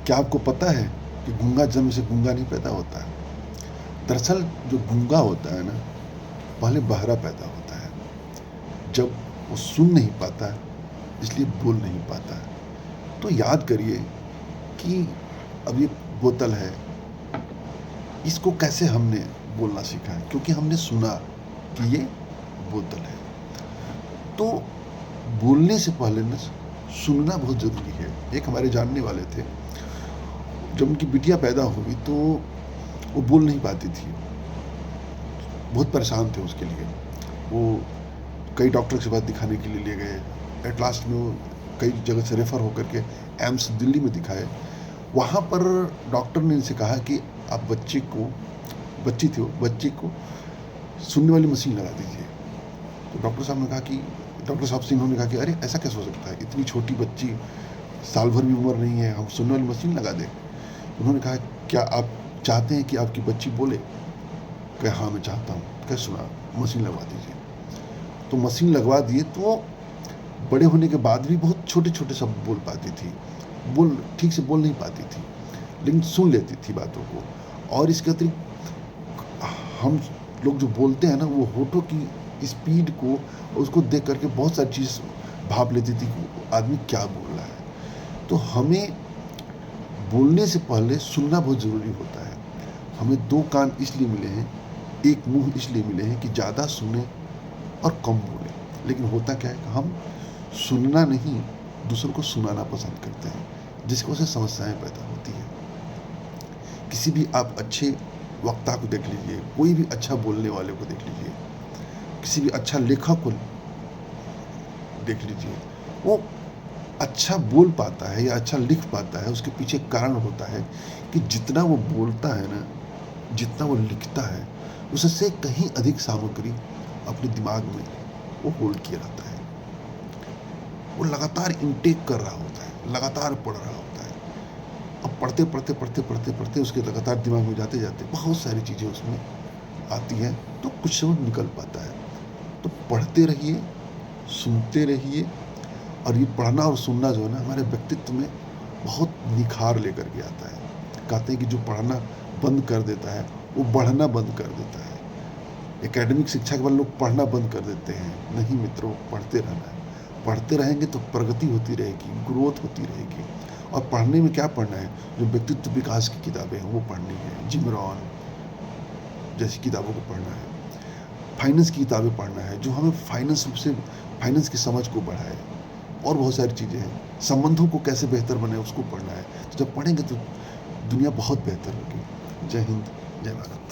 क्या आपको पता है कि गूंगा जन्म से गूंगा नहीं पैदा होता है? दरअसल जो गूंगा होता है ना, पहले बहरा पैदा होता है। जब वो सुन नहीं पाता है, इसलिए बोल नहीं पाता है। तो याद करिए कि अब ये बोतल है, इसको कैसे हमने बोलना सीखा है? क्योंकि हमने सुना कि ये बोतल है। तो बोलने से पहले ना सुनना बहुत ज़रूरी है। एक हमारे जानने वाले थे, जब उनकी बिटिया पैदा हुई तो वो बोल नहीं पाती थी, बहुत परेशान थे उसके लिए। वो कई डॉक्टर के पास दिखाने के लिए ले गए। एट लास्ट में वो कई जगह से रेफ़र होकर के एम्स दिल्ली में दिखाए। वहाँ पर डॉक्टर ने इनसे कहा कि आप बच्ची थी वो, बच्ची को सुनने वाली मशीन लगा दीजिए। तो डॉक्टर साहब से इन्होंने कहा कि अरे ऐसा कैसे हो सकता है, इतनी छोटी बच्ची, साल भर भी उम्र नहीं है, हम सुनने वाली मशीन लगा दें? उन्होंने कहा क्या आप चाहते हैं कि आपकी बच्ची बोले? कहा हाँ मैं चाहता हूँ। कहा सुना, मशीन लगवा दीजिए। तो मशीन लगवा दिए तो वो बड़े होने के बाद भी बहुत छोटे छोटे शब्द बोल पाती थी, ठीक से बोल नहीं पाती थी, लेकिन सुन लेती थी बातों को। और इसके अतिरिक्त हम लोग जो बोलते हैं ना, वो होठों की स्पीड को, उसको देख करके बहुत सारी चीज़ भाप लेती थी कि आदमी क्या बोल रहा है। तो हमें बोलने से पहले सुनना बहुत ज़रूरी होता है। हमें 2 कान इसलिए मिले हैं, 1 मुँह इसलिए मिले हैं कि ज़्यादा सुने और कम बोलें। लेकिन होता क्या है कि हम सुनना नहीं, दूसरों को सुनाना पसंद करते हैं, जिसकी वजह से समस्याएँ पैदा होती हैं। किसी भी आप अच्छे वक्ता को देख लीजिए, कोई भी अच्छा बोलने वाले को देख लीजिए, किसी भी अच्छा लेखक को देख लीजिए, वो अच्छा बोल पाता है या अच्छा लिख पाता है, उसके पीछे कारण होता है कि जितना वो बोलता है ना, जितना वो लिखता है, उससे कहीं अधिक सामग्री अपने दिमाग में वो होल्ड किए रहता है। वो लगातार इनटेक कर रहा होता है, लगातार पढ़ रहा होता है। अब पढ़ते उसके लगातार दिमाग में जाते बहुत सारी चीज़ें उसमें आती हैं, तो कुछ समझ निकल पाता है। तो पढ़ते रहिए, सुनते रहिए, और ये पढ़ना और सुनना जो है ना, हमारे व्यक्तित्व में बहुत निखार लेकर के आता है। कहते हैं कि जो पढ़ना बंद कर देता है, वो बढ़ना बंद कर देता है। एकेडमिक शिक्षा के बाद लोग पढ़ना बंद कर देते हैं। नहीं मित्रों, पढ़ते रहना है। पढ़ते रहेंगे तो प्रगति होती रहेगी, ग्रोथ होती रहेगी। और पढ़ने में क्या पढ़ना है? जो व्यक्तित्व विकास की किताबें हैं वो पढ़नी है, जिम रॉन जैसी किताबों को पढ़ना है, फाइनेंस की किताबें पढ़ना है जो हमें फाइनेंस की समझ को बढ़ाए, और बहुत सारी चीज़ें हैं। संबंधों को कैसे बेहतर बनाए उसको पढ़ना है। तो जब पढ़ेंगे तो दुनिया बहुत बेहतर होगी। जय हिंद, जय भारत।